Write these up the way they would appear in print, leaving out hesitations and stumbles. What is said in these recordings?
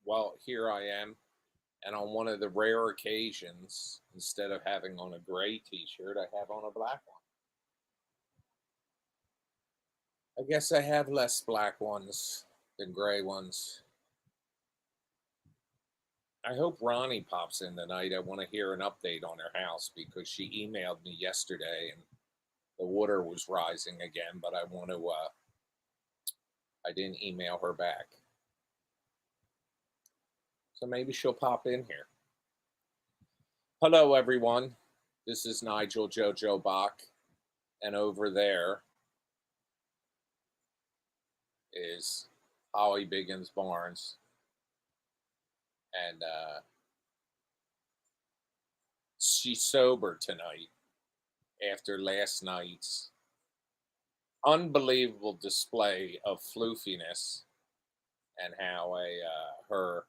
well, here I am. And on one of the rare occasions, instead of having on a gray t shirt, I have on a black one. I guess I have less black ones than gray ones. I hope Ronnie pops in tonight. I want to hear an update on her house because she emailed me yesterday and the water was rising again, but I didn't email her back. So maybe she'll pop in here. Hello, everyone. This is Nigel Jojo Bach, and over there is Holly Biggins Barnes, and she's sober tonight after last night's unbelievable display of floofiness and how her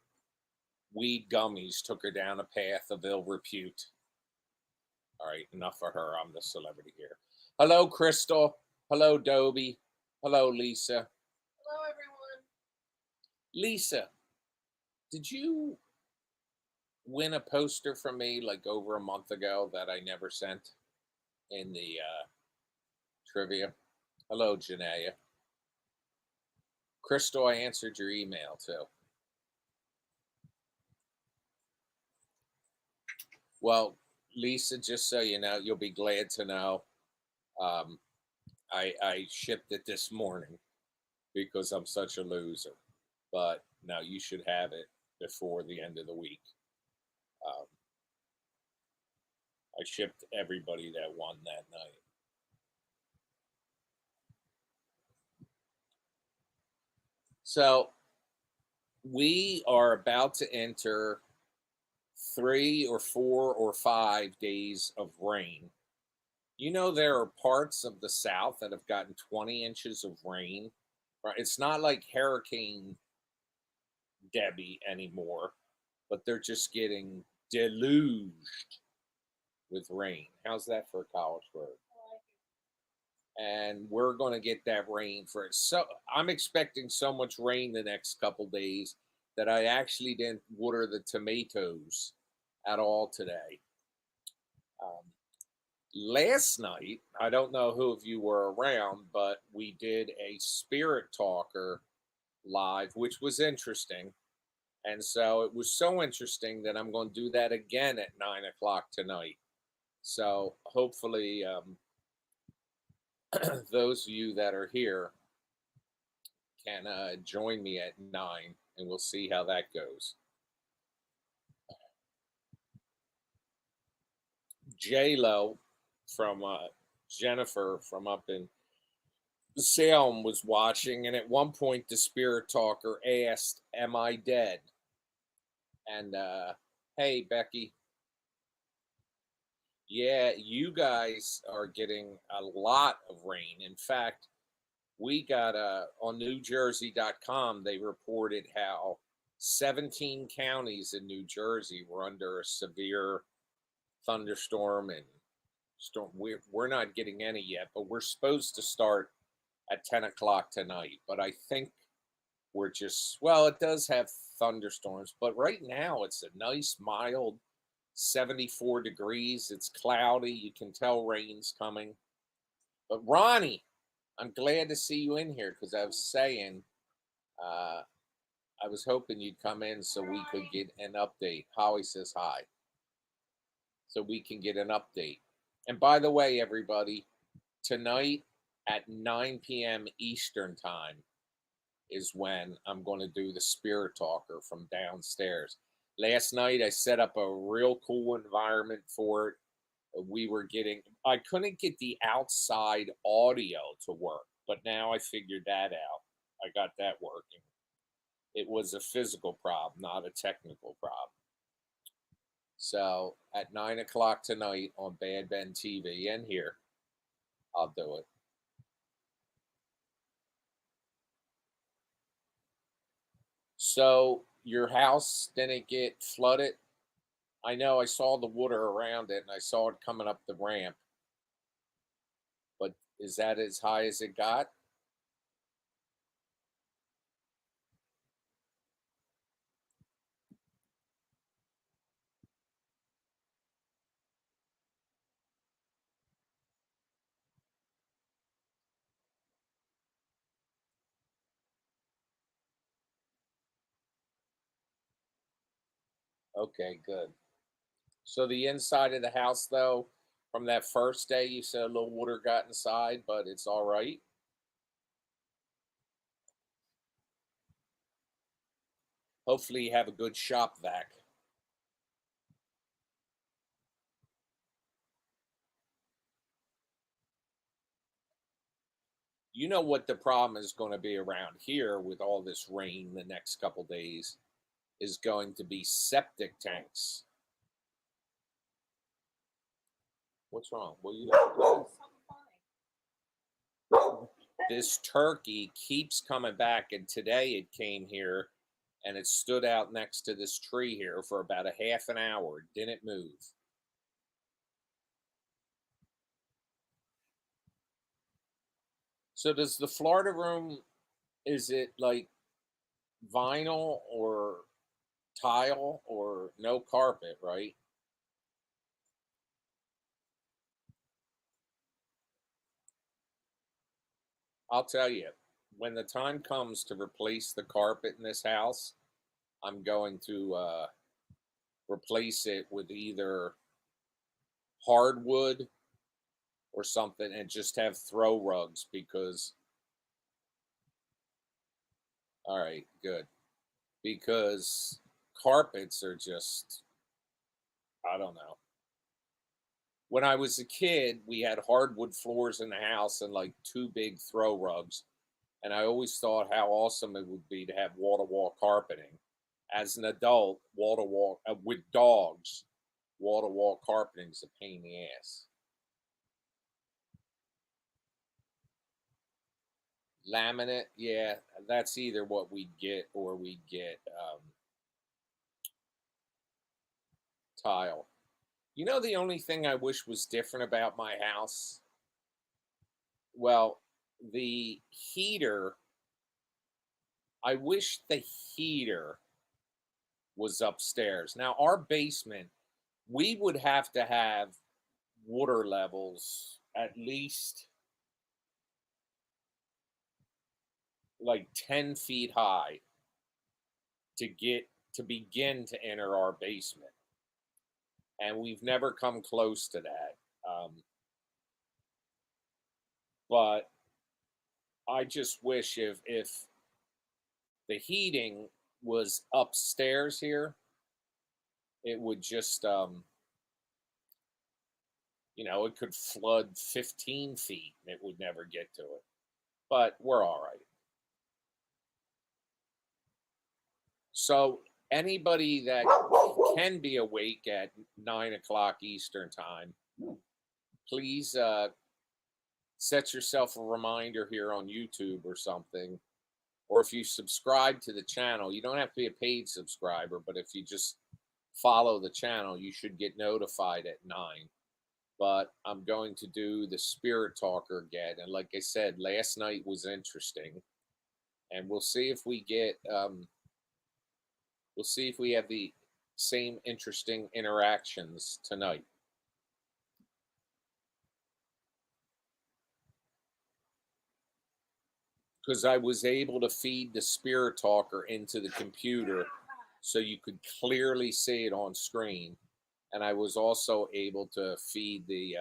weed gummies took her down a path of ill repute. All right, enough for her. I'm the celebrity here. Hello, Crystal. Hello, Dobie. Hello, Lisa. Hello, everyone. Lisa, did you win a poster from me like over a month ago that I never sent in the trivia? Hello, Janaea. Crystal, I answered your email too. Well, Lisa, just so you know, you'll be glad to know, I shipped it this morning because I'm such a loser. But no, you should have it before the end of the week. Um, I shipped everybody that won that night. So we are about to enter 3 or 4 or 5 days of rain. You know, there are parts of the South that have gotten 20 inches of rain. Right? It's not like Hurricane Debbie anymore, but they're just getting deluged with rain. How's that for a college word? And we're going to get that rain for it. So I'm expecting so much rain the next couple days that I actually didn't water the tomatoes at all today. Um, Last night, I don't know who of you were around, but we did a spirit talker live, which was interesting. And so it was so interesting that I'm going to do that again at 9 o'clock tonight. So hopefully, those of you that are here can join me at 9 and we'll see how that goes. J-Lo from Jennifer from up in Salem was watching, and at one point the spirit talker asked, "Am I dead?" And hey, Becky, yeah, you guys are getting a lot of rain. In fact, we got on NewJersey.com, they reported how 17 counties in New Jersey were under a severe thunderstorm and storm. We're not getting any yet, but we're supposed to start at 10 o'clock tonight. But I think we're just, well, it does have thunderstorms, but right now it's a nice, mild 74 degrees. It's cloudy. You can tell rain's coming. But Ronnie, I'm glad to see you in here because I was saying, I was hoping you'd come in so we could get an update. Holly says hi. So we can get an update. And by the way, everybody, tonight at 9 p.m. Eastern time is when I'm going to do the spirit talker from downstairs. Last night I set up a real cool environment for it. I couldn't get the outside audio to work, but now I figured that out. I got that working. It was a physical problem, not a technical problem. So at 9 o'clock tonight on Bad Ben TV and here, I'll do it. So your house didn't get flooded? I know I saw the water around it and I saw it coming up the ramp. But is that as high as it got? Okay, good. So the inside of the house, though, from that first day, you said a little water got inside, but it's all right. Hopefully, you have a good shop vac. You know what the problem is going to be around here with all this rain the next couple days is going to be septic tanks. What's wrong? Well, you know, this turkey keeps coming back, and today it came here and it stood out next to this tree here for about a half an hour. Didn't move. So does the Florida room, is it like vinyl or tile or no carpet, right? I'll tell you, when the time comes to replace the carpet in this house, I'm going to replace it with either hardwood or something and just have throw rugs because, all right, good. Because carpets are just, I don't know. When I was a kid, we had hardwood floors in the house and like two big throw rugs. And I always thought how awesome it would be to have wall to wall carpeting. As an adult, wall to wall with dogs, wall to wall carpeting is a pain in the ass. Laminate, yeah, that's either what we get or we get tile. You know, the only thing I wish was different about my house? Well, the heater, I wish the heater was upstairs. Now, our basement, we would have to have water levels at least like 10 feet high to get to begin to enter our basement. And we've never come close to that. But I just wish if the heating was upstairs here, it would just it could flood 15 feet and it would never get to it. But we're all right. So anybody that can be awake at 9 o'clock Eastern time, please set yourself a reminder here on YouTube or something. Or if you subscribe to the channel, you don't have to be a paid subscriber, but if you just follow the channel, you should get notified at 9. But I'm going to do the Spirit Talker again. And like I said, last night was interesting. And we'll see if we get, we'll see if we have the same interesting interactions tonight. Because I was able to feed the Spirit Talker into the computer so you could clearly see it on screen. And I was also able to feed the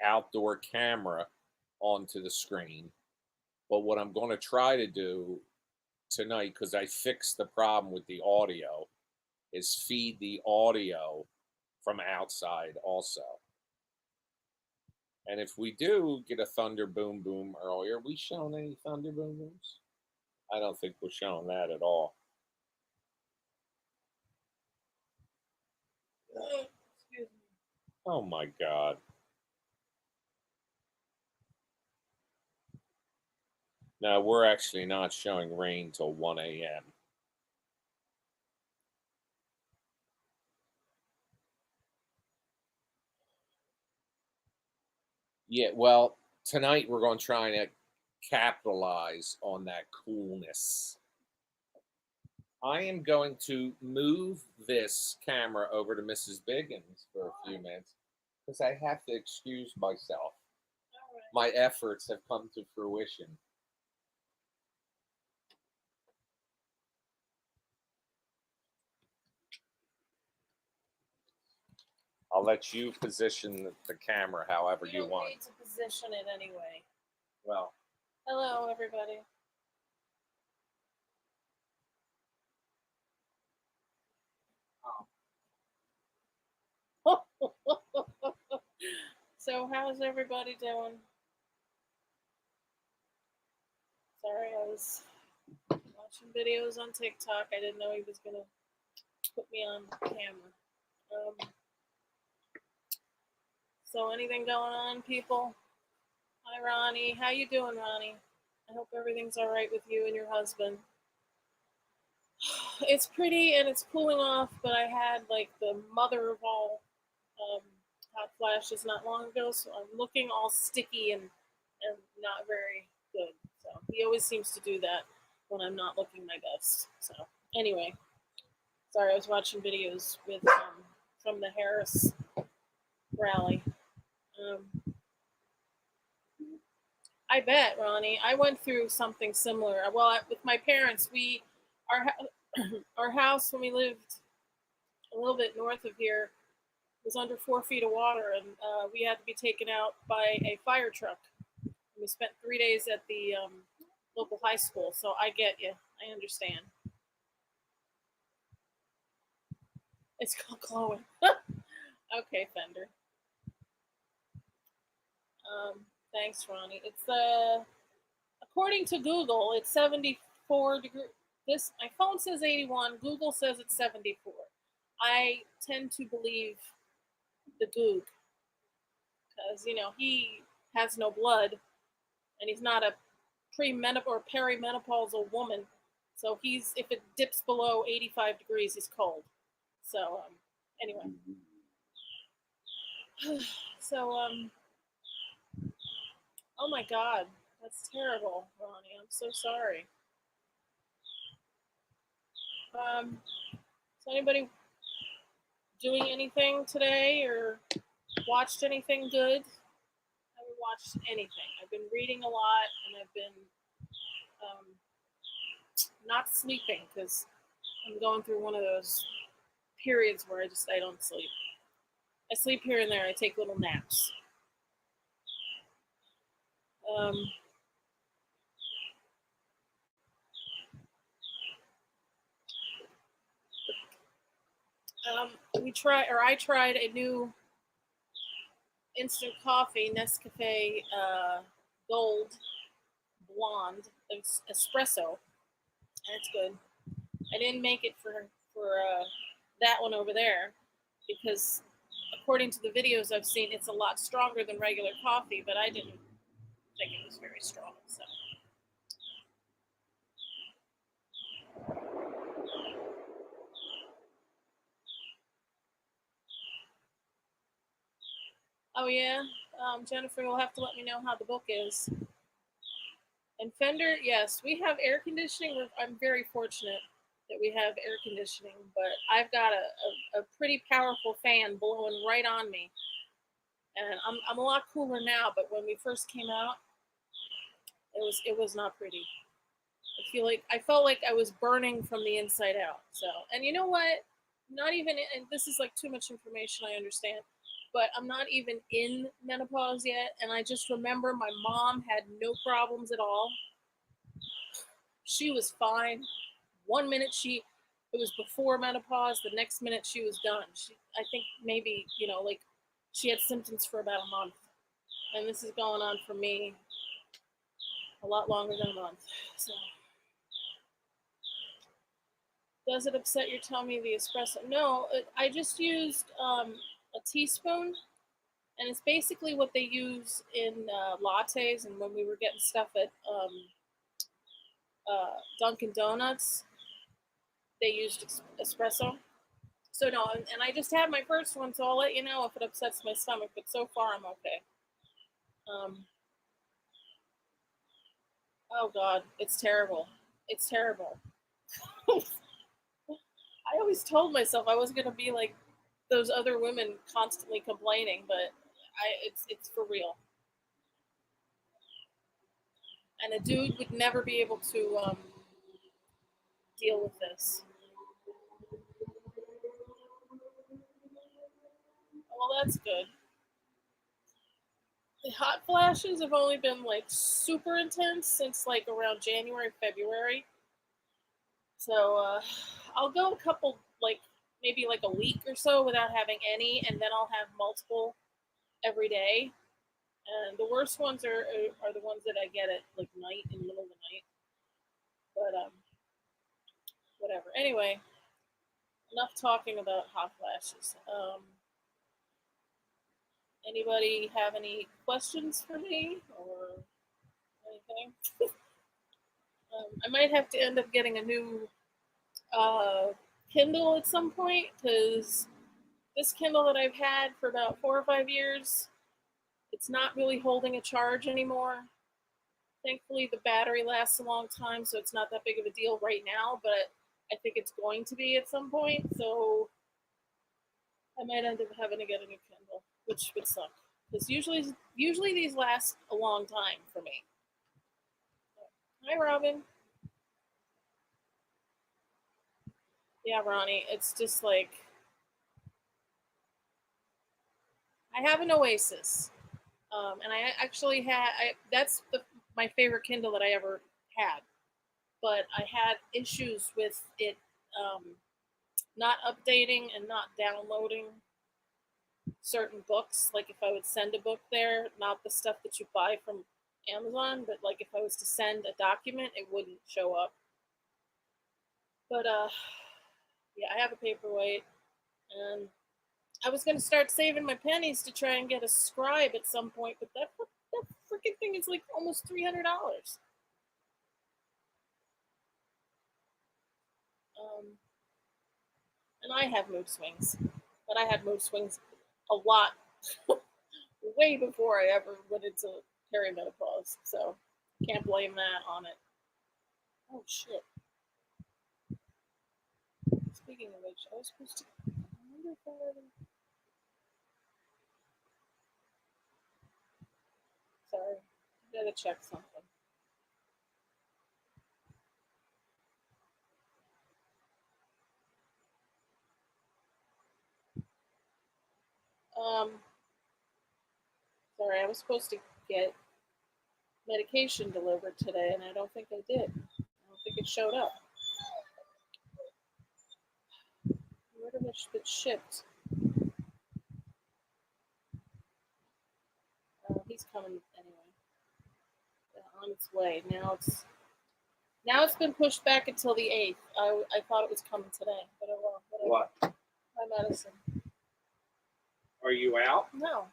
outdoor camera onto the screen. But what I'm going to try to do tonight, because I fixed the problem with the audio, is feed the audio from outside also. And if we do get a thunder boom boom earlier, we shown any thunder boom booms? I don't think we're showing that at all. Excuse me. Oh my God. No, we're actually not showing rain till 1 a.m. Yeah, well, tonight we're going to try to capitalize on that coolness. I am going to move this camera over to Mrs. Biggins for a few minutes because I have to excuse myself. My efforts have come to fruition. I'll let you position the camera however you don't want. need to position it anyway. Well, hello, everybody. So, how's everybody doing? Sorry, I was watching videos on TikTok. I didn't know he was gonna put me on camera. So, anything going on, people? Hi, Ronnie. How you doing, Ronnie? I hope everything's all right with you and your husband. It's pretty and it's cooling off, but I had like the mother of all hot flashes not long ago, so I'm looking all sticky and not very good. So he always seems to do that when I'm not looking my best. So anyway, sorry, I was watching videos with from the Harris rally. I bet, Ronnie. I went through something similar. Well, with my parents, our our house when we lived a little bit north of here was under 4 feet of water, and we had to be taken out by a fire truck. And we spent 3 days at the local high school. So I get you. I understand. It's called Chloe. Okay, Fender. Thanks, Ronnie. It's according to Google, it's 74 degrees. This my phone says 81. Google says it's 74. I tend to believe the Goog because he has no blood and he's not a premenopause or perimenopausal woman. So if it dips below 85 degrees, he's cold. So anyway, so oh my God, that's terrible, Ronnie. I'm so sorry. Is anybody doing anything today or watched anything good? I haven't watched anything. I've been reading a lot and I've been not sleeping because I'm going through one of those periods where I don't sleep. I sleep here and there. I take little naps. I tried a new instant coffee, Nescafe Gold Blonde espresso, and it's good. I didn't make it for that one over there because, according to the videos I've seen, it's a lot stronger than regular coffee. But I didn't think it was very strong. So. Oh yeah, Jennifer will have to let me know how the book is. And Fender, yes, we have air conditioning. I'm very fortunate that we have air conditioning, but I've got a pretty powerful fan blowing right on me, and I'm a lot cooler now. But when we first came out, it was not pretty. I felt like I was burning from the inside out. So, and you know what? Not even, and this is like too much information. I understand, but I'm not even in menopause yet, and I just remember my mom had no problems at all. She was fine. One minute it was before menopause. The next minute she was done. I think maybe like she had symptoms for about a month, and this is going on for me a lot longer than a month. So. Does it upset your tummy, the espresso? No, I just used a teaspoon, and it's basically what they use in lattes. And when we were getting stuff at Dunkin' Donuts, they used espresso. So no, and I just had my first one, so I'll let you know if it upsets my stomach. But so far, I'm okay. Oh God, it's terrible. It's terrible. I always told myself I was gonna be like those other women constantly complaining, but it's for real. And a dude would never be able to deal with this. Well, that's good. The hot flashes have only been like super intense since like around January, February. So I'll go a couple, like maybe like a week or so without having any, and then I'll have multiple every day. And the worst ones are the ones that I get at like night, in the middle of the night. But whatever. Anyway, enough talking about hot flashes. Anybody have any questions for me or anything? I might have to end up getting a new uh, Kindle at some point because this Kindle that I've had for about 4 or 5 years, it's not really holding a charge anymore. Thankfully, the battery lasts a long time, so it's not that big of a deal right now, but I think it's going to be at some point, so I might end up having to get a new Kindle, which would suck. Because usually these last a long time for me. Hi, Robin. Yeah, Ronnie. It's just like I have an Oasis, and I actually had that's my favorite Kindle that I ever had. But I had issues with it um, not updating and not downloading certain books. Like if I would send a book there, not the stuff that you buy from Amazon, but like if I was to send a document, it wouldn't show up. But yeah, I have a paperweight, and I was gonna start saving my pennies to try and get a scribe at some point, but that freaking thing is like almost $300. Um, and I have mood swings, but I had mood swings a lot way before I ever went into perimenopause, so can't blame that on it. Oh shit! Speaking of which, I was supposed to. I wonder if I already. Sorry, I gotta check something. Um, sorry, I was supposed to get medication delivered today, and I don't think I did. I don't think it showed up. Where did it get shipped? He's coming anyway. On its way. Now it's been pushed back until the 8th. I thought it was coming today, but oh well. Whatever. What? My medicine. Are you out? No.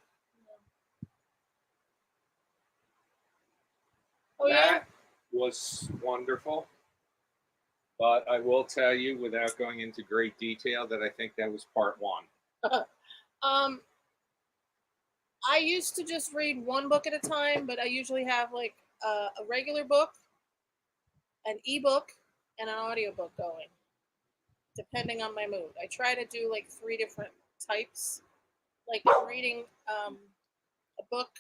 Oh That was wonderful. But I will tell you, without going into great detail, that I think that was part one. yeah. I used to just read one book at a time, but I usually have like a regular book, an ebook, and an audiobook going, depending on my mood. I try to do like three different types. Like I'm reading a book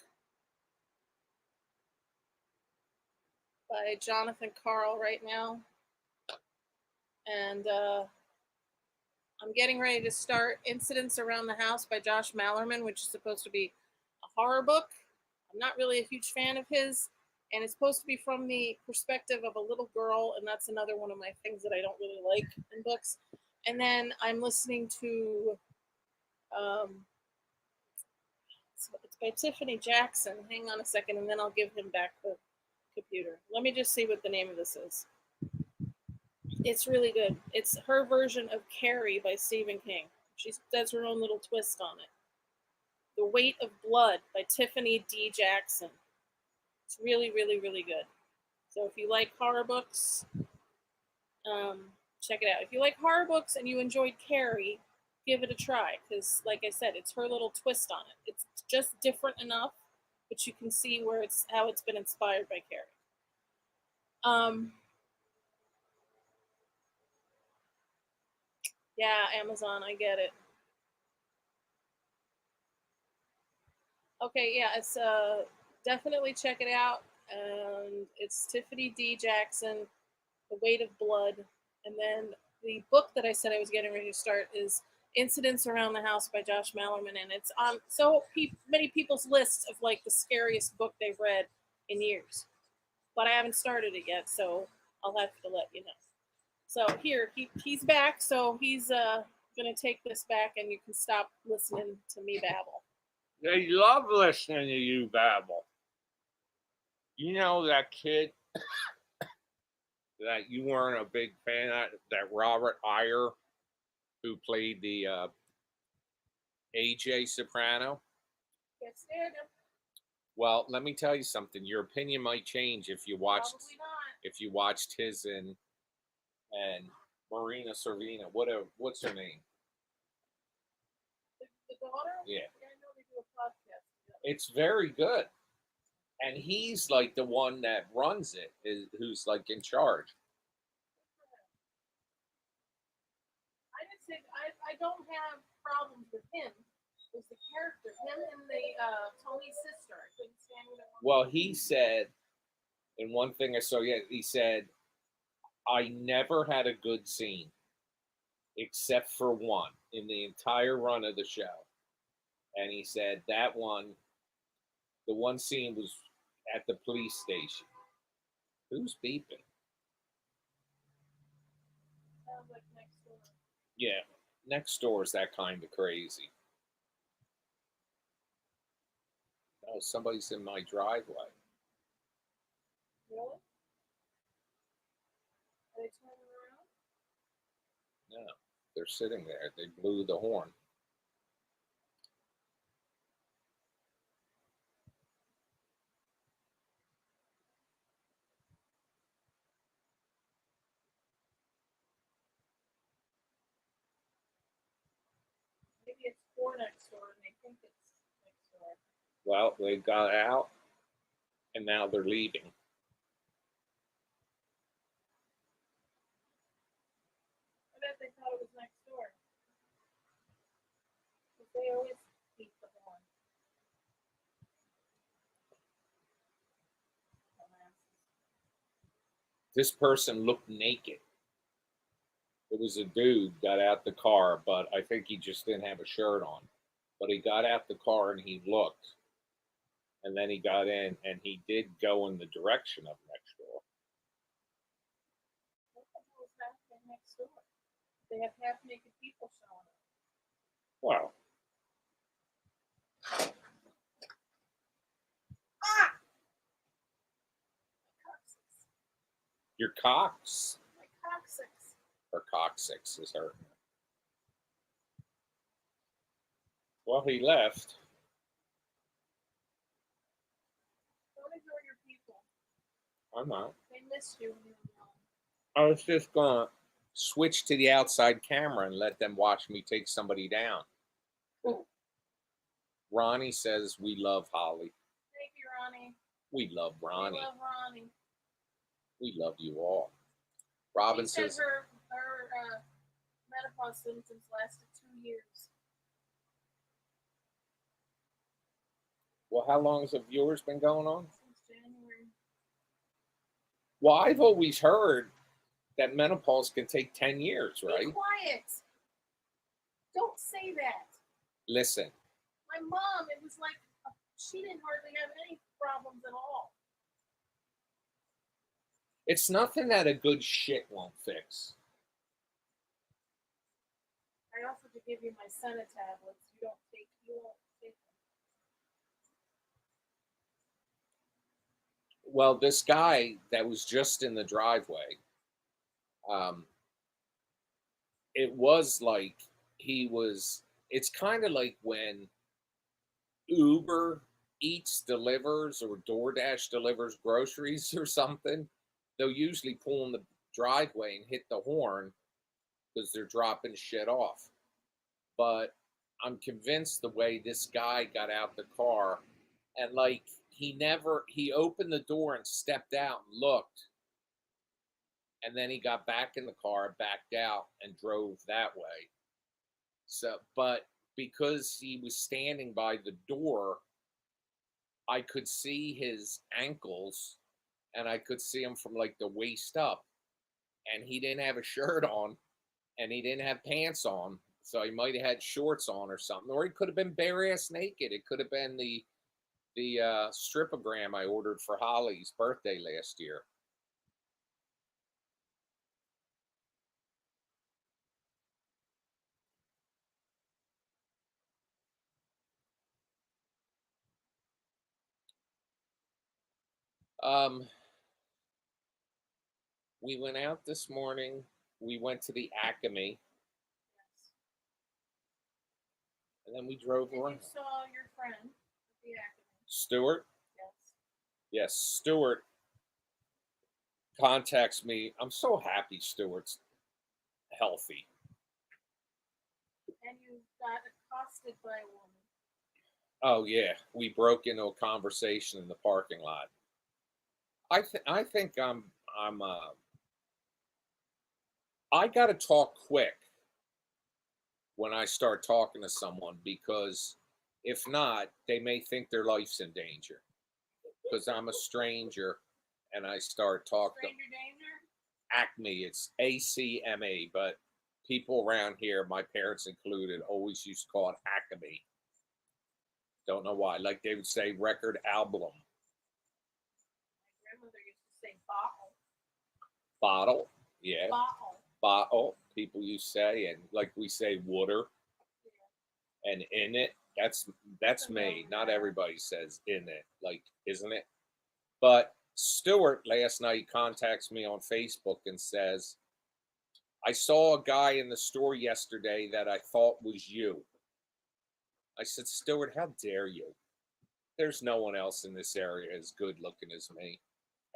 by Jonathan Carl right now, and I'm getting ready to start Incidents Around the House by Josh Mallerman, which is supposed to be a horror book. I'm not really a huge fan of his, and it's supposed to be from the perspective of a little girl, and that's another one of my things that I don't really like in books. And then I'm listening to it's by Tiffany Jackson. Hang on a second, and then I'll give him back the computer. Let me just see what the name of this is. It's really good. It's her version of Carrie by Stephen King. She does her own little twist on it. The Weight of Blood by Tiffany D. Jackson. It's really, really, really good. So if you like horror books, check it out. If you like horror books and you enjoyed Carrie, give it a try because, like I said, it's her little twist on it. It's just different enough, but you can see where it's how it's been inspired by Carrie. Yeah, Amazon, I get it. Okay, yeah, it's definitely check it out. And it's Tiffany D. Jackson, The Weight of Blood, and then the book that I said I was getting ready to start is Incidents Around the House by Josh Mallerman, and it's on so many people's lists of like the scariest book they've read in years. But I haven't started it yet, so I'll have to let you know. So here he's back, so he's gonna take this back, and you can stop listening to me babble. They love listening to you babble. You know that kid that you weren't a big fan of, that Robert Iyer, who played the AJ Soprano? Can't stand him. Well, let me tell you something. Your opinion might change if you watched Probably not. if you watched his and Marina Servina. What's her name? The daughter? Yeah. I know they do a podcast together. It's very good. And he's like the one that runs it, who's like in charge. I don't have problems with him. It was the character, him and the Tony's sister. I couldn't stand either one. Well, he said, and one thing I saw, he said, I never had a good scene except for one in the entire run of the show. And he said that one, the one scene was at the police station. Who's beeping? Sounds like next door. Yeah, next door is that kind of crazy. Oh, somebody's in my driveway. Really? Are they turning around? No, they're sitting there. They blew the horn. Maybe it's four next door and they think it's next door. Well, they got out, and now they're leaving. I bet they thought it was next door. But they always keep the horn. This person looked naked. It was a dude got out the car, but I think he just didn't have a shirt on. But he got out the car and he looked. And then he got in and he did go in the direction of next door. What the hell is happening next door? They have half naked people showing up. Well, Coccyx. your cocks My coccyx. or coccyx is hurting. Well, he left. Don't ignore your people. I'm not. They missed you when you were gone. I was just gonna switch to the outside camera and let them watch me take somebody down. Ooh. Ronnie says we love Holly. Thank you, Ronnie. We love Ronnie. We love Ronnie. We love you all. Robin She said says her menopause symptoms lasted 2 years. well, how long has yours been going on? Since January. Well, I've always heard that menopause can take 10 years, Be right? quiet. Don't say that. Listen, My mom, it was like she didn't hardly have any problems at all. it's nothing that a good shit won't fix. I offered to give you my Senna tablets. You won't take them. Well, this guy that was just in the driveway, it was like it's kind of like when Uber Eats delivers or DoorDash delivers groceries or something. They'll usually pull in the driveway and hit the horn because they're dropping shit off. But I'm convinced the way this guy got out the car and like he opened the door and stepped out and looked. And then he got back in the car, backed out, and drove that way. So, but because he was standing by the door, I could see his ankles and I could see him from like the waist up. And he didn't have a shirt on and he didn't have pants on. So he might have had shorts on or something, or he could have been bare ass naked. It could have been the stripogram I ordered for Holly's birthday last year. Um, we went out this morning. We went to the Acme, Yes. and then we drove And around. you saw your friend at the academy. Stuart, Yes. yes, Stuart contacts me. I'm so happy Stuart's healthy. And you got accosted by a woman. Oh yeah, we broke into a conversation in the parking lot. I think I'm I got to talk quick when I start talking to someone, because if not, they may think their life's in danger because I'm a stranger and I start talking. Stranger danger? Acme, it's ACMA, but people around here, my parents included, always used to call it Acme. Don't know why. Like they would say record album. My grandmother used to say bottle. Bottle, yeah. Bottle. Bottle, people used to say, and like we say water. Yeah. And in it, that's me. Not everybody says in it, like isn't it? But Stuart last night contacts me on Facebook and says, I saw a guy in the store yesterday that I thought was you. I said, Stuart, how dare you? There's no one else in this area as good looking as me.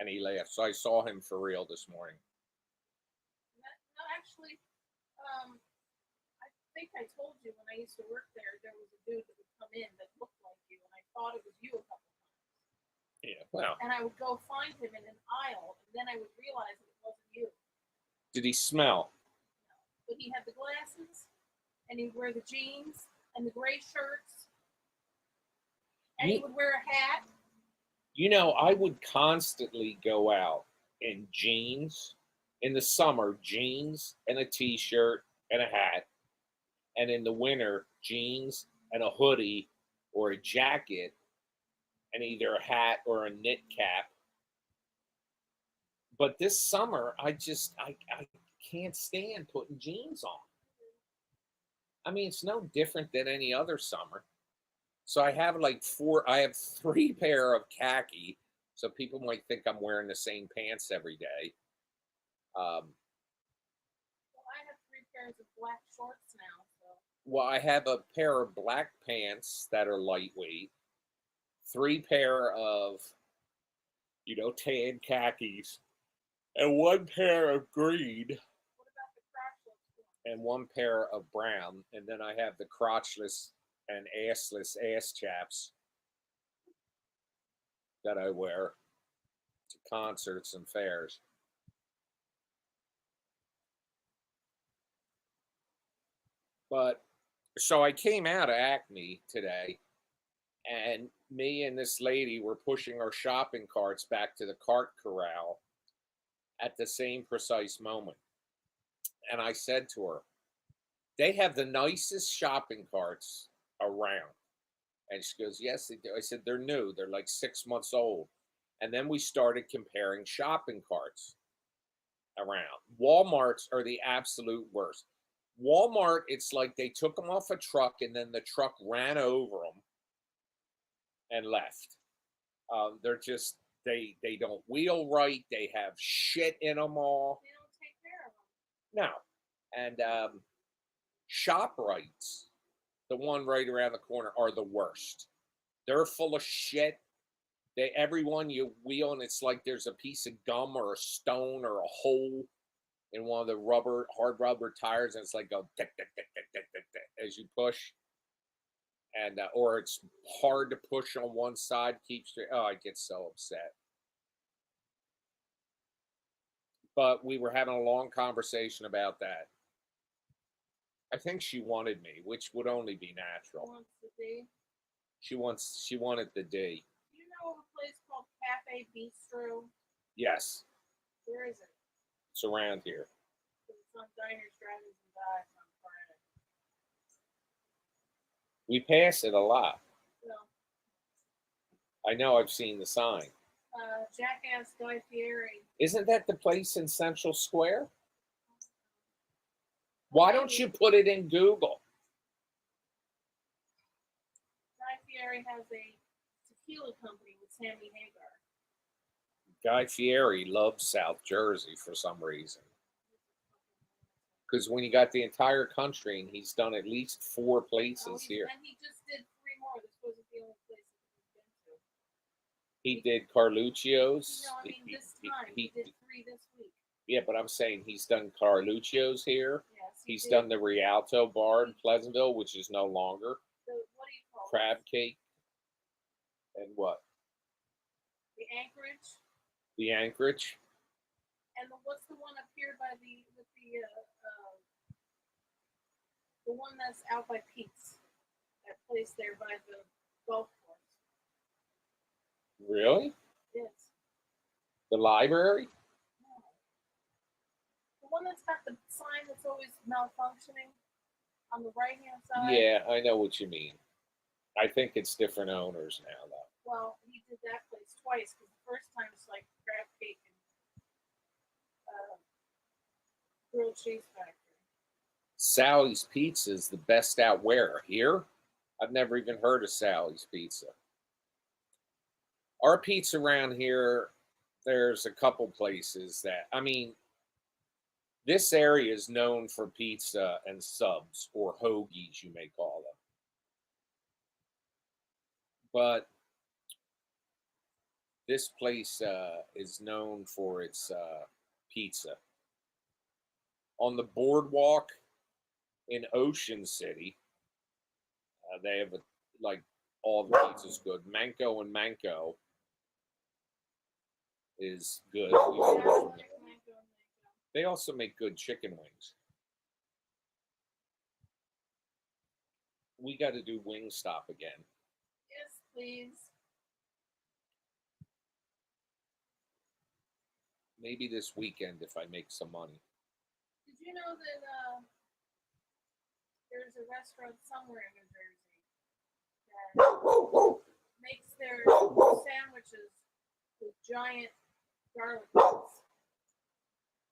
And he laughed. So I saw him for real this morning. No, actually, I think I told you when I used to work there, there was a dude that would come in that looked like you, and I thought it was you a couple times. Yeah, well. And I would go find him in an aisle, and then I would realize it wasn't you. Did he smell? No. But he had the glasses, and he'd wear the jeans and the gray shirts, and he would wear a hat. You know, I would constantly go out in jeans in the summer, jeans and a t-shirt and a hat, and in the winter, jeans and a hoodie or a jacket and either a hat or a knit cap. But this summer, I can't stand putting jeans on. I mean, it's no different than any other summer. So I have three pair of khaki. So people might think I'm wearing the same pants every day. Well, I have 3 pairs of black shorts now. So. Well, I have a pair of black pants that are lightweight, 3 pair of, tan khakis, and 1 pair of green, What about the crotchless ones? and 1 pair of brown. And then I have the crotchless and assless ass chaps that I wear to concerts and fairs. But so I came out of Acme today, and me and this lady were pushing our shopping carts back to the cart corral at the same precise moment. And I said to her, they have the nicest shopping carts around. And she goes, yes, they do. I said, they're new. They're like 6 months old. And then we started comparing shopping carts around. Walmart's are the absolute worst. Walmart, it's like they took them off a truck and then the truck ran over them and left. They're just they don't wheel right. They have shit in them all. They don't take care of them. No, and ShopRites, the one right around the corner, are the worst. They're full of shit. Everyone you wheel and it's like there's a piece of gum or a stone or a hole in one of the hard rubber tires, and it's like go tick, tick, tick, tick, tick, tick, tick, as you push, and or it's hard to push on one side, keep straight. Oh, I get so upset. But we were having a long conversation about that. I think she wanted me, which would only be natural. Wants the D. She wanted the D. Do you know of a place called Cafe Bistro? Yes, Where is it? it's around here. It's on Diners, Drive-Ins, and Dives on Friday. We pass it a lot. No. I know I've seen the sign. Jackass Guy Fieri. Isn't that the place in Central Square? Why don't you put it in Google? Guy Fieri has a tequila company with Sammy Hagar. Guy Fieri loves South Jersey for some reason. Because when you got the entire country, and he's done at least 4 places here. And he just did 3 more. This wasn't the only place he's been to. He did Carluccio's. No, I mean this time. He did 3 this week. Yeah, but I'm saying he's done Carluccio's here. Yes, He's done the Rialto Bar in Pleasantville, which is no longer. What do you call Crab cake. And what? The Anchorage. The Anchorage. And what's the one up here by the one that's out by Pete's? That place there by the golf course. Really? Yes. The library? No. The one that's got the sign that's always malfunctioning on the right hand side. Yeah, I know what you mean. I think it's different owners now, though. Well, he did that place twice because the first time it's like crab cake and grilled cheese factory. Sally's Pizza is the best out where? Here? I've never even heard of Sally's Pizza. Our pizza around here, there's a couple places that, I mean, this area is known for pizza and subs, or hoagies, you may call them. But this place is known for its pizza. On the boardwalk in Ocean City, they have like all the pizza's good. Manco and Manco is good. They also make good chicken wings. We got to do Wingstop again. Yes, please. Maybe this weekend if I make some money. Did you know that there's a restaurant somewhere in New Jersey that makes their sandwiches with giant garlic knots?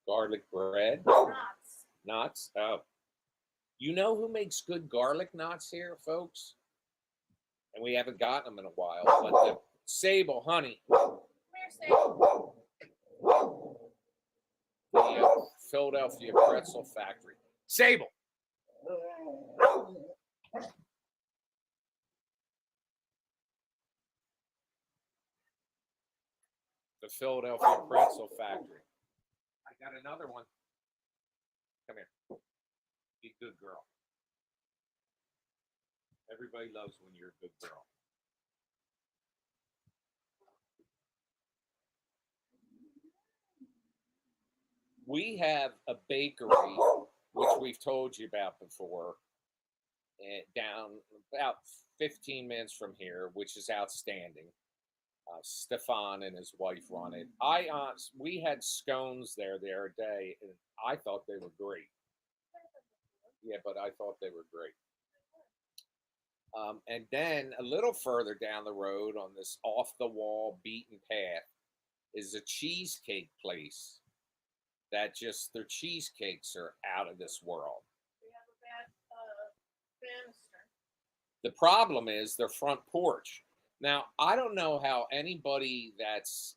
Garlic bread? Knots. Knots? Oh. You know who makes good garlic knots here, folks? And we haven't gotten them in a while, but the Sable, honey. Come here, Sable. The Philadelphia Pretzel Factory. Sable! The Philadelphia Pretzel Factory. I got another one. Come here. Be a good girl. Everybody loves when you're a good girl. We have a bakery, which we've told you about before, down about 15 minutes from here, which is outstanding. Stefan and his wife run it. We had scones there the other day, and I thought they were great. Yeah, but I thought they were great. And then a little further down the road on this off-the-wall beaten path is a cheesecake place that just their cheesecakes are out of this world. They have a bad banister. The problem is their front porch. Now, I don't know how anybody that's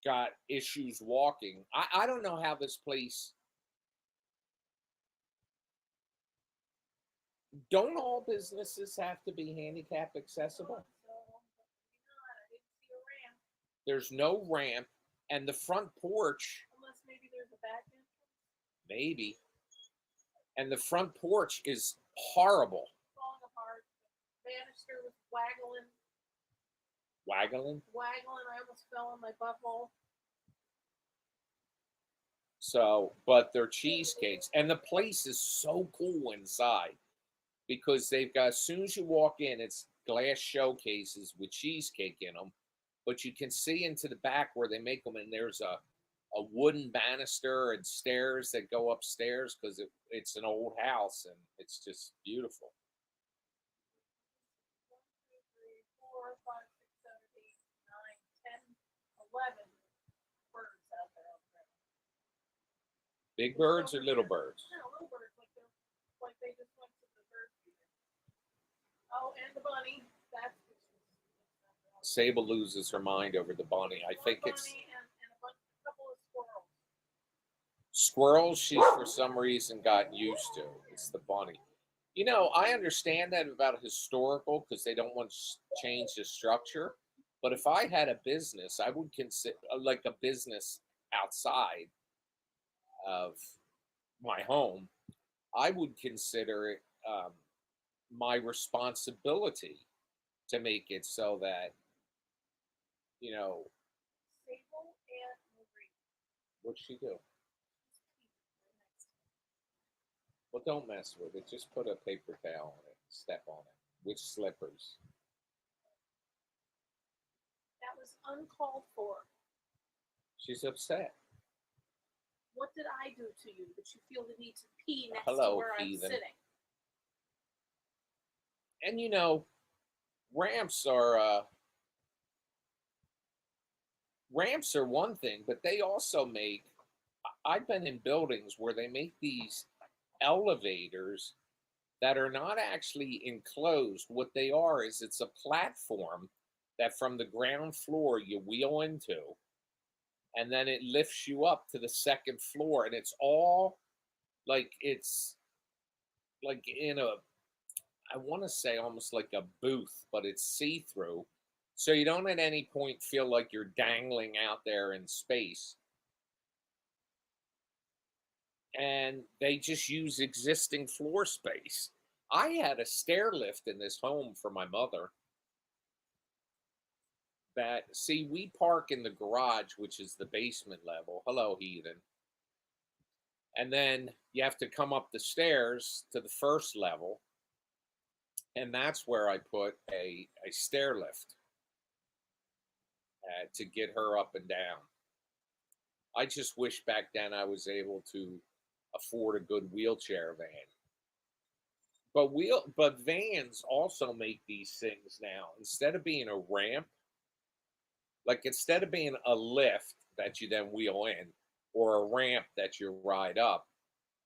got issues walking, I don't know how this place. Don't all businesses have to be handicap accessible? There's no ramp, and the front porch. Unless maybe there's a back entrance. Maybe. And the front porch is horrible. Falling apart. The banister was waggling. Waggling? Waggling. I almost fell in my butthole. So, but they're cheesecakes. And the place is so cool inside. Because they've got, as soon as you walk in, it's glass showcases with cheesecake in them. But you can see into the back where they make them, and there's a wooden banister and stairs that go upstairs because it's an old house, and it's just beautiful. 11 birds out there on the ground. Big birds or little birds? No, little birds, like they just went to the bird feeder. Oh, and the bunny. That's Sable loses her mind over the bunny. I think it's and a couple of squirrels. squirrels. She's for some reason gotten used to. It's the bunny. You know, I understand that about historical because they don't want to change the structure. But if I had a business, I would consider like a business outside of my home. I would consider it my responsibility to make it so that you know Sable and Marie. what'd she do? Well, don't mess with it. Just put a paper towel on it. Step on it. Which slippers? That was uncalled for. She's upset. What did I do to you that you feel the need to pee next to Hello, where I'm heathen. sitting? And you know, ramps are ramps are one thing, but they also make. I've been in buildings where they make these elevators that are not actually enclosed. What they are is it's a platform that from the ground floor you wheel into, and then it lifts you up to the second floor, and it's all like it's like in a I want to say almost like a booth, but it's see through. So you don't at any point feel like you're dangling out there in space. And they just use existing floor space. I had a stair lift in this home for my mother that, see, we park in the garage, which is the basement level. Hello, heathen. And then you have to come up the stairs to the first level. And that's where I put a stair lift to get her up and down. I just wish back then I was able to afford a good wheelchair van. But vans also make these things now. Instead of being a ramp, like instead of being a lift that you then wheel in or a ramp that you ride up,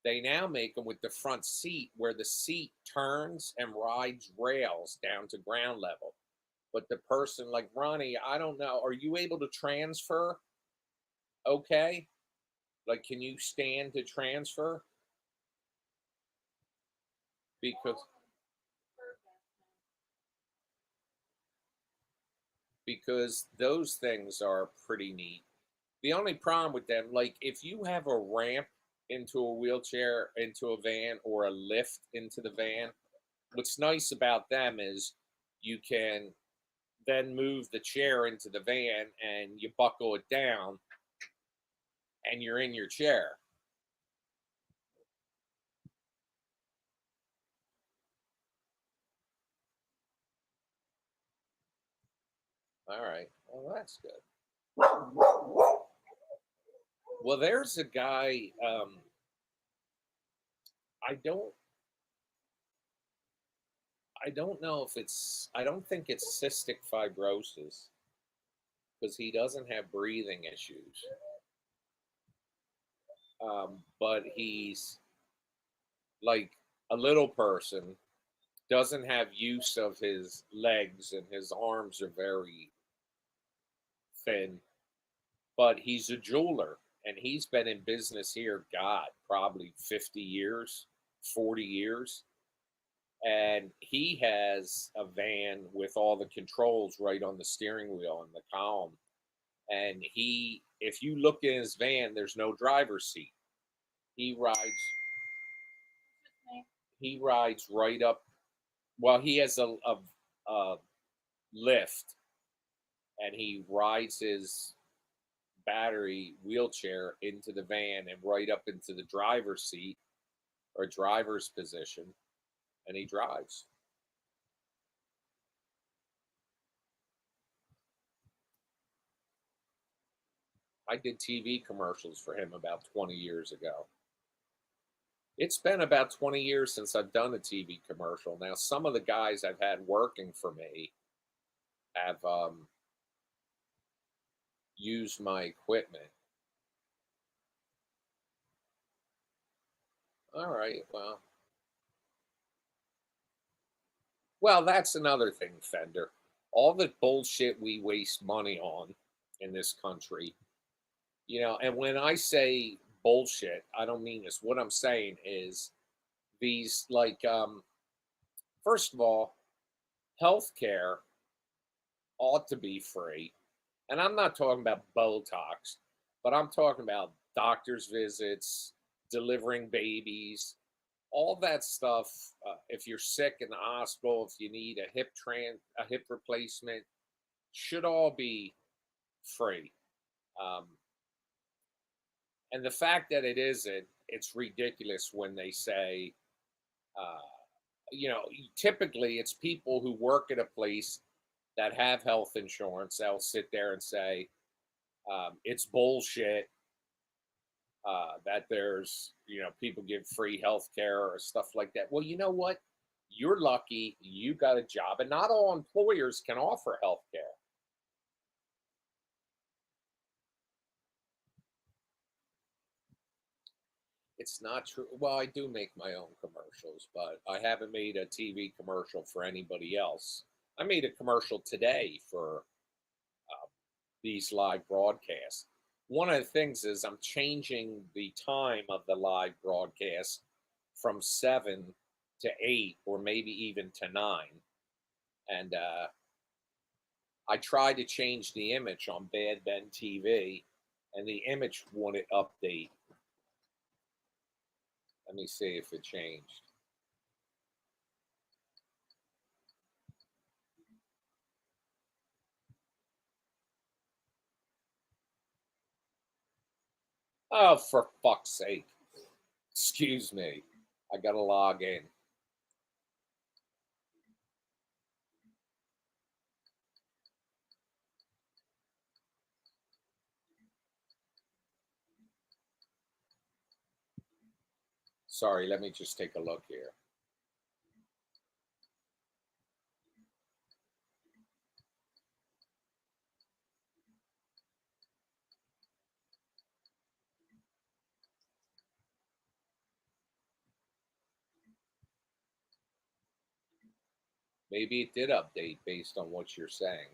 they now make them with the front seat where the seat turns and rides rails down to ground level. But the person like Ronnie, I don't know, are you able to transfer? Okay. Like, can you stand to transfer? Because those things are pretty neat. The only problem with them, like if you have a ramp into a wheelchair, into a van, or a lift into the van, what's nice about them is you can then move the chair into the van and you buckle it down and you're in your chair. All right. Well, that's good. Well, there's a guy. I don't. I don't know if it's. I don't think it's cystic fibrosis because he doesn't have breathing issues. But he's like a little person, doesn't have use of his legs, and his arms are very thin. But he's a jeweler, and he's been in business here, God, probably 50 years, 40 years. And he has a van with all the controls right on the steering wheel and the column. And if you look in his van, there's no driver's seat. He rides. He rides right up. Well, he has a lift, and he rides his battery wheelchair into the van and right up into the driver's seat or driver's position, and he drives. I did TV commercials for him about 20 years ago. It's been about 20 years since I've done a TV commercial. Now, some of the guys I've had working for me have use my equipment. All right, well, that's another thing, Fender. All the bullshit we waste money on in this country, and when I say bullshit, I don't mean this. What I'm saying is these, like, first of all, healthcare ought to be free. And I'm not talking about Botox, but I'm talking about doctor's visits, delivering babies, all that stuff. If you're sick in the hospital, if you need a hip replacement, should all be free. Um, and the fact that it isn't, it's ridiculous when they say, uh, typically it's people who work at a place that have health insurance. They'll sit there and say, it's bullshit that there's, people give free health care or stuff like that. Well, you know what? You're lucky you got a job, and not all employers can offer health care. It's not true. Well, I do make my own commercials, but I haven't made a TV commercial for anybody else. I made a commercial today for uh, these live broadcasts. One of the things is I'm changing the time of the live broadcast from 7 to 8, or maybe even to 9. And I tried to change the image on Bad Ben TV, and the image wouldn't update. Let me see if it changed. Oh, for fuck's sake. Excuse me. I got to log in. Sorry, let me just take a look here. Maybe it did update based on what you're saying.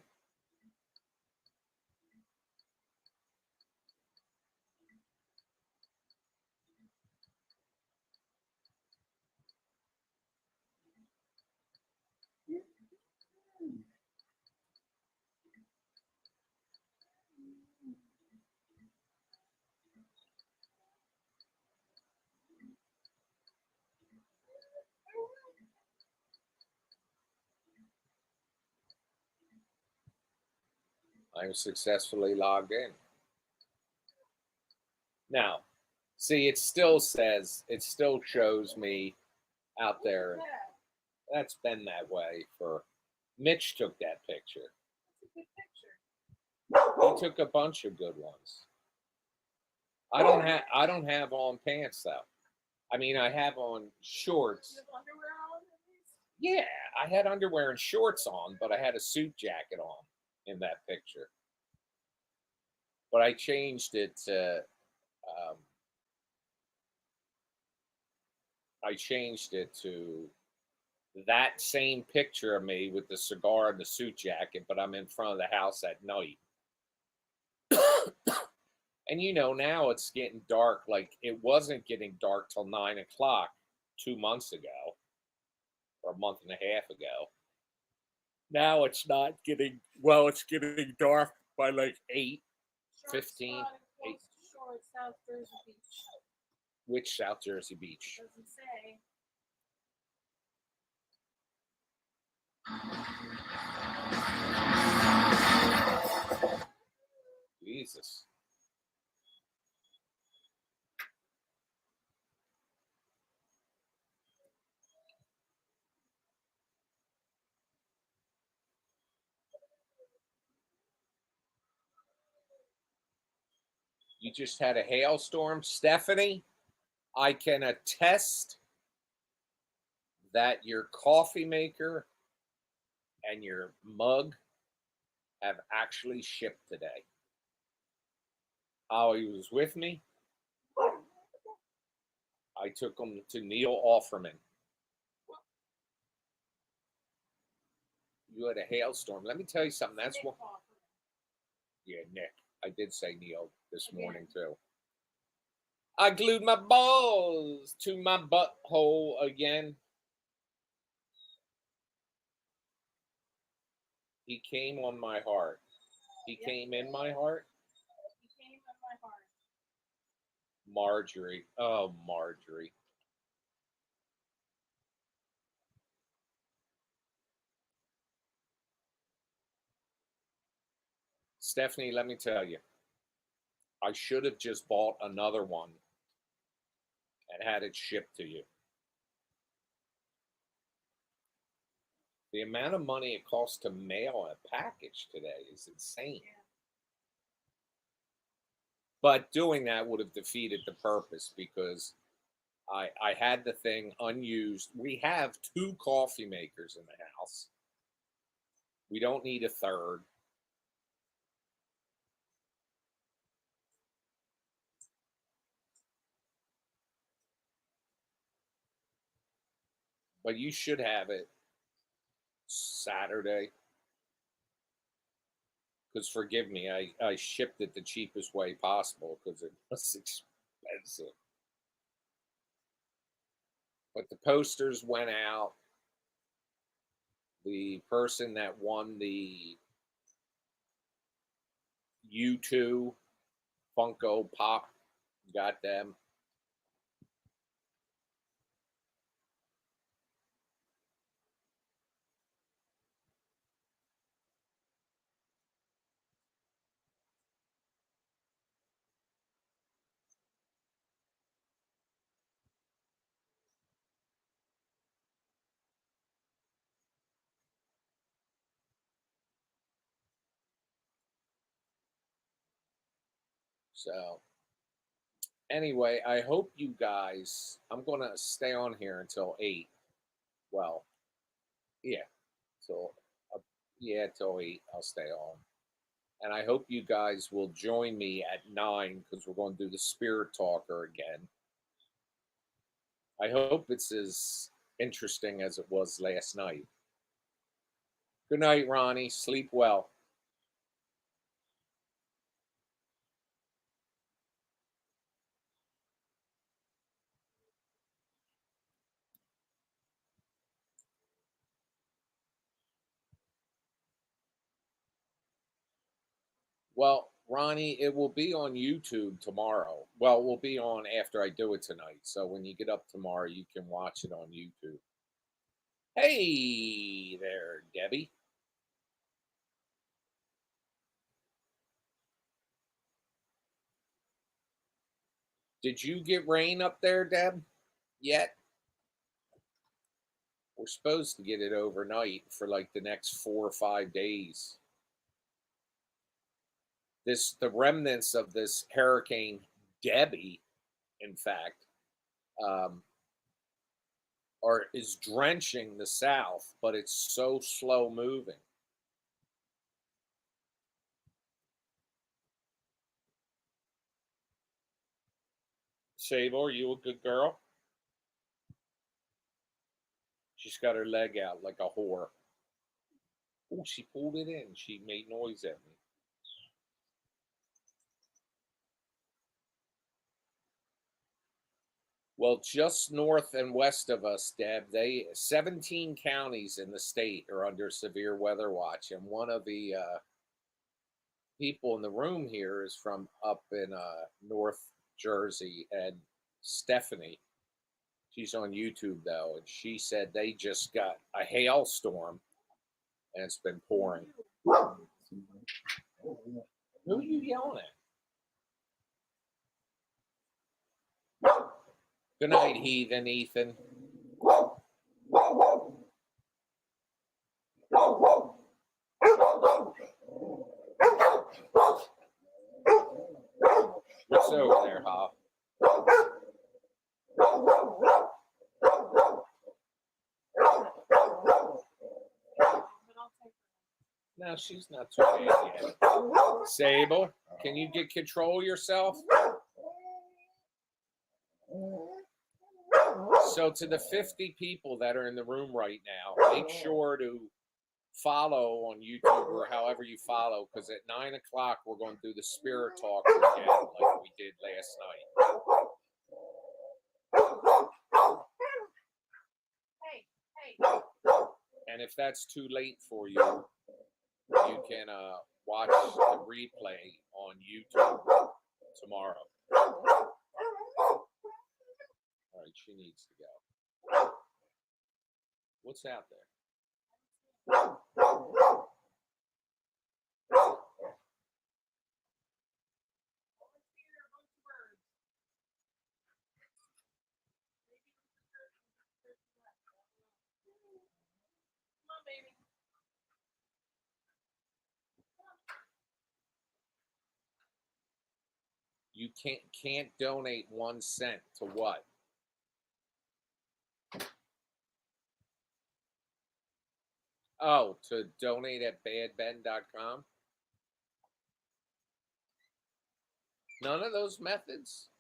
I'm successfully logged in. Now, see, it still shows me out there. That's been that way for. Mitch took that picture. He took a bunch of good ones. I don't have on pants though. I mean, I have on shorts. Yeah, I had underwear and shorts on, but I had a suit jacket on in that picture. But I changed it to um, that same picture of me with the cigar and the suit jacket, but I'm in front of the house at night. And now it's getting dark. Like, it wasn't getting dark till 9 o'clock 2 months ago, or a month and a half ago. Now it's not getting, well, it's getting dark by like 8:15. South Jersey Beach. Which South Jersey Beach? Doesn't say. Jesus. You just had a hailstorm, Stephanie. I can attest that your coffee maker and your mug have actually shipped today. Holly was with me. I took him to Neil Offerman. You had a hailstorm. Let me tell you something. That's what. Yeah, Nick. I did say Neil this morning too. I glued my balls to my butthole again. He came on my heart. He came in my heart. He came in my heart. Marjorie. Oh, Marjorie. Stephanie, let me tell you, I should have just bought another one and had it shipped to you. The amount of money it costs to mail a package today is insane. Yeah. But doing that would have defeated the purpose because I had the thing unused. We have 2 coffee makers in the house. We don't need a third. But you should have it Saturday. Because forgive me, I shipped it the cheapest way possible because it was expensive. But the posters went out. The person that won the U2 Funko Pop got them. So anyway, I hope you guys. I'm gonna stay on here until 8. Well, yeah, till till 8. I'll stay on, and I hope you guys will join me at 9 because we're going to do the Spirit Talker again. I hope it's as interesting as it was last night. Good night, Ronnie. Sleep well. Well, Ronnie, it will be on YouTube tomorrow. Well, it will be on after I do it tonight. So when you get up tomorrow, you can watch it on YouTube. Hey there, Debbie. Did you get rain up there, Deb? Yet? We're supposed to get it overnight for like the next 4 or 5 days. The remnants of this Hurricane Debbie, in fact, um, is drenching the South, but it's so slow moving. Sable, are you a good girl? She's got her leg out like a whore. Oh, she pulled it in. She made noise at me. Well, just north and west of us, Deb, 17 counties in the state are under severe weather watch, and one of the people in the room here is from up in North Jersey, and Stephanie. She's on YouTube though, and she said they just got a hailstorm, and it's been pouring. Who are you yelling at? Good night, heathen Ethan. What's over there, Hop? No, she's not too bad yet. Sable? Can you get control yourself? So to the 50 people that are in the room right now, make sure to follow on YouTube or however you follow, because at 9 o'clock we're going to do the spirit talk again like we did last night. And if that's too late for you, you can watch the replay on YouTube tomorrow. All right, she needs to go. What's out there? You can't donate 1 cent to what? Oh, to donate at badben.com? None of those methods?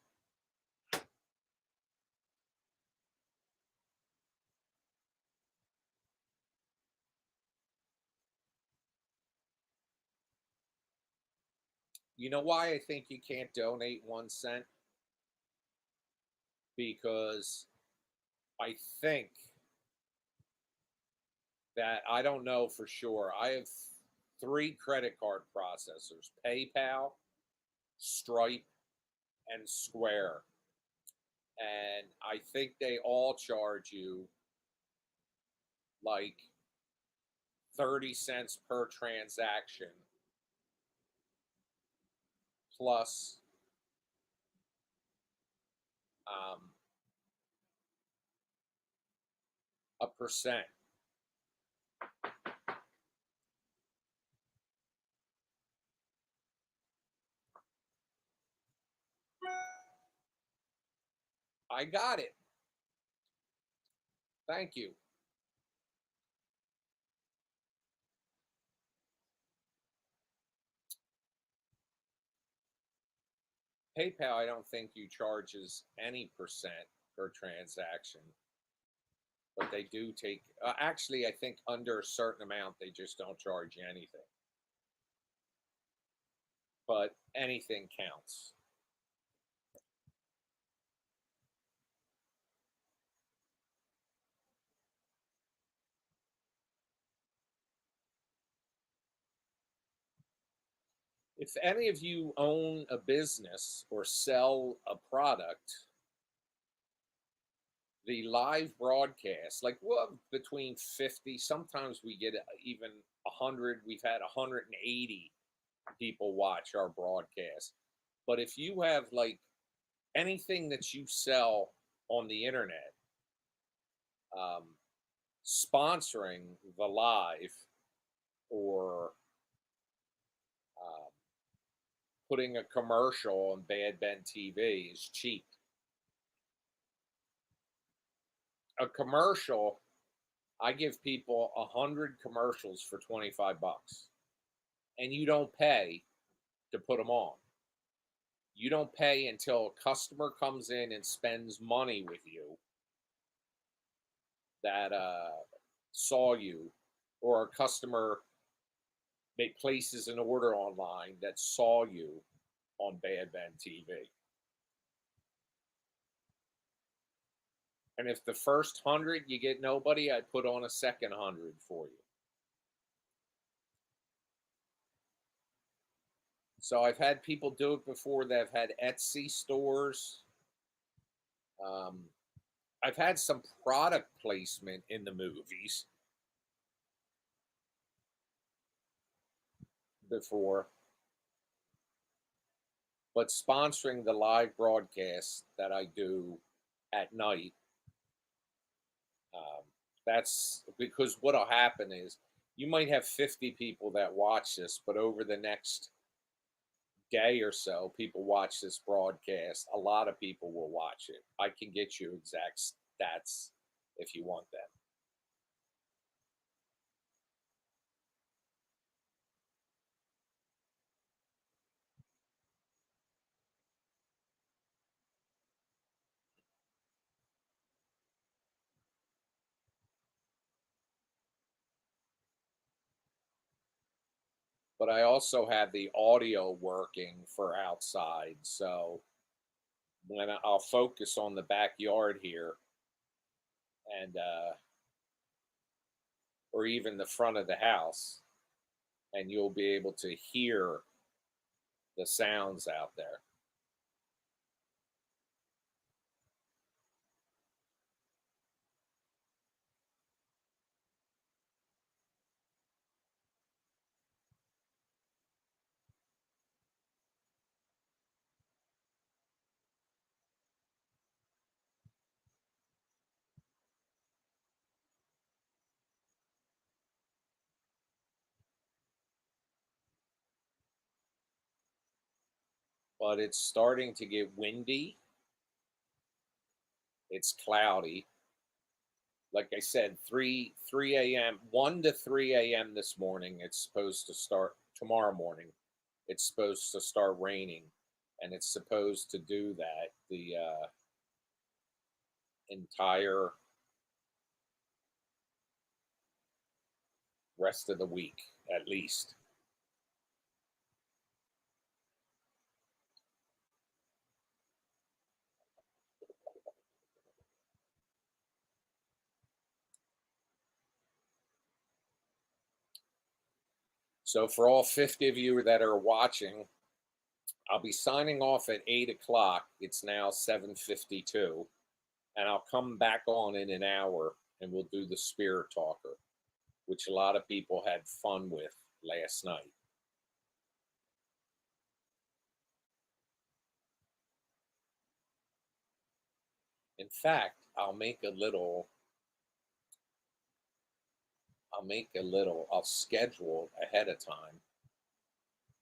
You know why I think you can't donate 1 cent? Because I think that, I don't know for sure, I have 3 credit card processors: PayPal, Stripe, and Square. And I think they all charge you like 30 cents per transaction plus a percent. I got it. Thank you. PayPal, I don't think you charges any percent per transaction, but they do take. Actually, I think under a certain amount, they just don't charge you anything. But anything counts. If any of you own a business or sell a product, the live broadcast, like we'll have between 50, sometimes we get even 100, we've had 180 people watch our broadcast. But if you have like anything that you sell on the internet, sponsoring the live or putting a commercial on Bad Ben TV is cheap. A commercial, I give people 100 commercials for 25 bucks, and you don't pay to put them on. You don't pay until a customer comes in and spends money with you that saw you, or a customer places an order online that saw you on Bad Ben TV. And if the first 100 you get nobody, I put on a second 100 for you. So I've had people do it before that have had Etsy stores. I've had some product placement in the movies before. But sponsoring the live broadcast that I do at night, that's because what'll happen is you might have 50 people that watch this, but over the next day or so, people watch this broadcast. A lot of people will watch it. I can get you exact stats if you want them. but I also have the audio working for outside. So when I'll focus on the backyard here and or even the front of the house, and you'll be able to hear the sounds out there. But it's starting to get windy. It's cloudy. Like I said, 3 a.m., 1 to 3 a.m. this morning. It's supposed to start tomorrow morning. It's supposed to start raining, and it's supposed to do that the entire rest of the week, at least. So, for all 50 of you that are watching, I'll be signing off at 8 o'clock. It's now 7:52, and I'll come back on in an hour, and we'll do the Spirit Talker, which a lot of people had fun with last night. In fact, I'll schedule ahead of time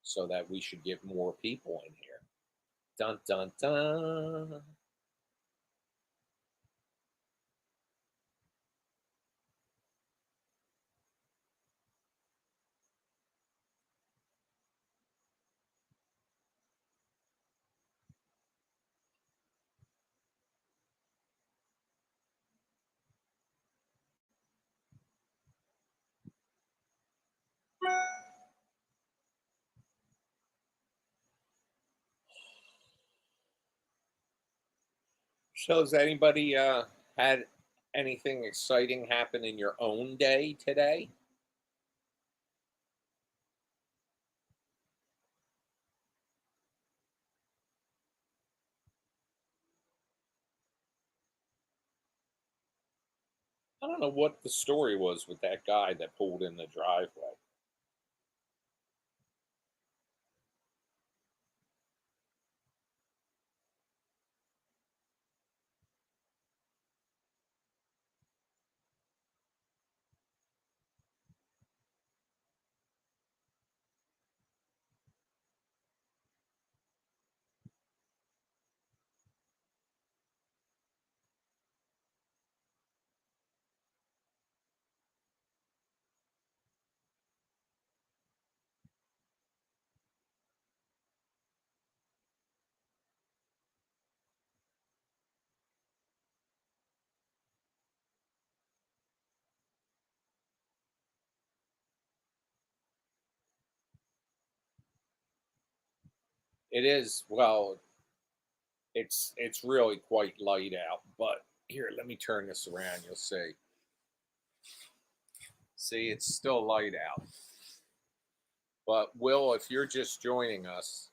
so that we should get more people in here. Dun dun dun. So, has anybody had anything exciting happen in your own day today? I don't know what the story was with that guy that pulled in the driveway. It is, well, it's really quite light out, but here, let me turn this around. You'll see. See, it's still light out. But Will, if you're just joining us,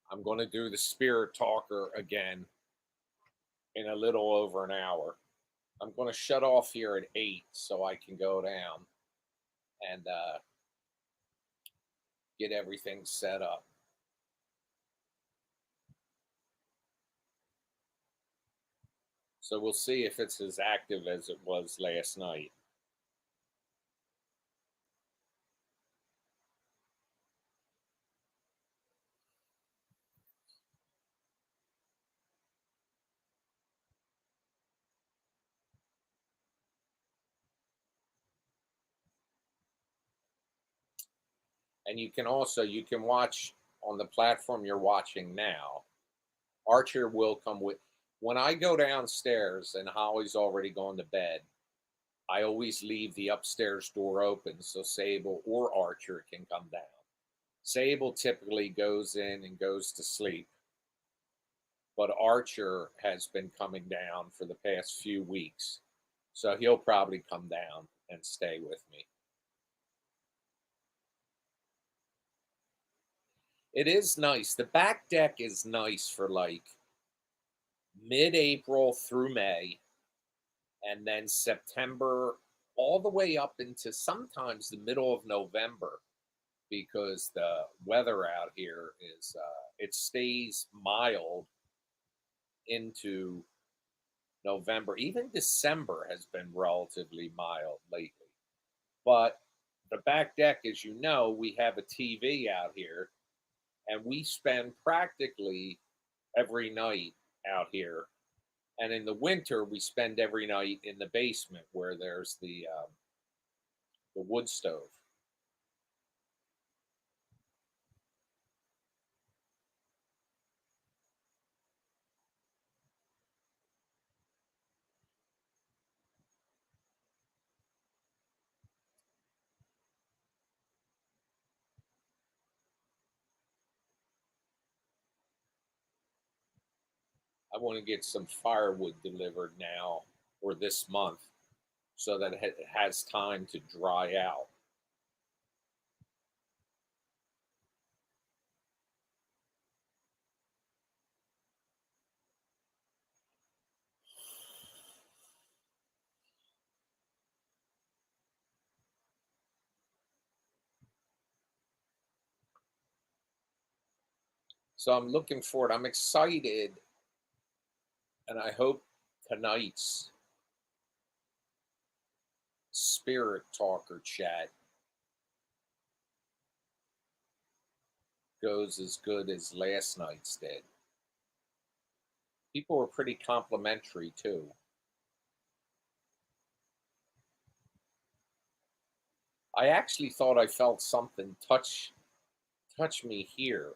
I'm going to do the Spirit Talker again in a little over an hour. I'm going to shut off here at 8 so I can go down and get everything set up. So we'll see if it's as active as it was last night. And you can watch on the platform you're watching now. Archer will come with. When I go downstairs and Holly's already gone to bed, I always leave the upstairs door open so Sable or Archer can come down. Sable typically goes in and goes to sleep, but Archer has been coming down for the past few weeks. So he'll probably come down and stay with me. It is nice. The back deck is nice for like mid April through May, and then September all the way up into sometimes the middle of November because the weather out here is it stays mild into November. Even December has been relatively mild lately. But the back deck, as you know, we have a TV out here, and we spend practically every night out here. And in the winter, we spend every night in the basement where there's the wood stove. I want to get some firewood delivered now or this month so that it has time to dry out. So I'm looking forward. I'm excited, and I hope tonight's spirit talker chat goes as good as last night's did. People were pretty complimentary too. I actually thought I felt something touch me here,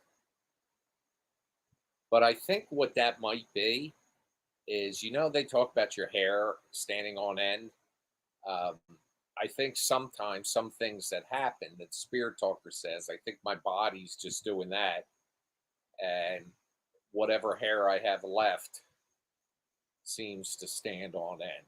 but I think what that might be is, they talk about your hair standing on end. Um, I think sometimes some things that happen that Spirit Talker says, I think my body's just doing that, and whatever hair I have left seems to stand on end.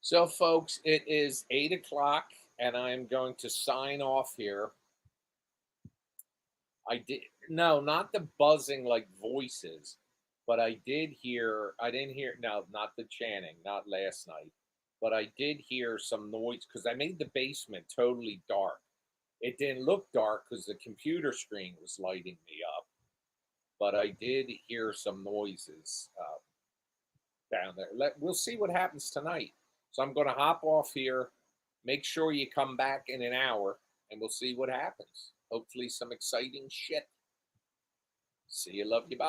So, folks, it is 8 o'clock, and I'm going to sign off here. I did no, not the buzzing like voices, but I didn't hear no, not the chanting, not last night, but I did hear some noise because I made the basement totally dark. It didn't look dark because the computer screen was lighting me up, but I did hear some noises down there. We'll see what happens tonight. So I'm going to hop off here. Make sure you come back in an hour, and we'll see what happens. Hopefully, some exciting shit. See you. Love you. Bye.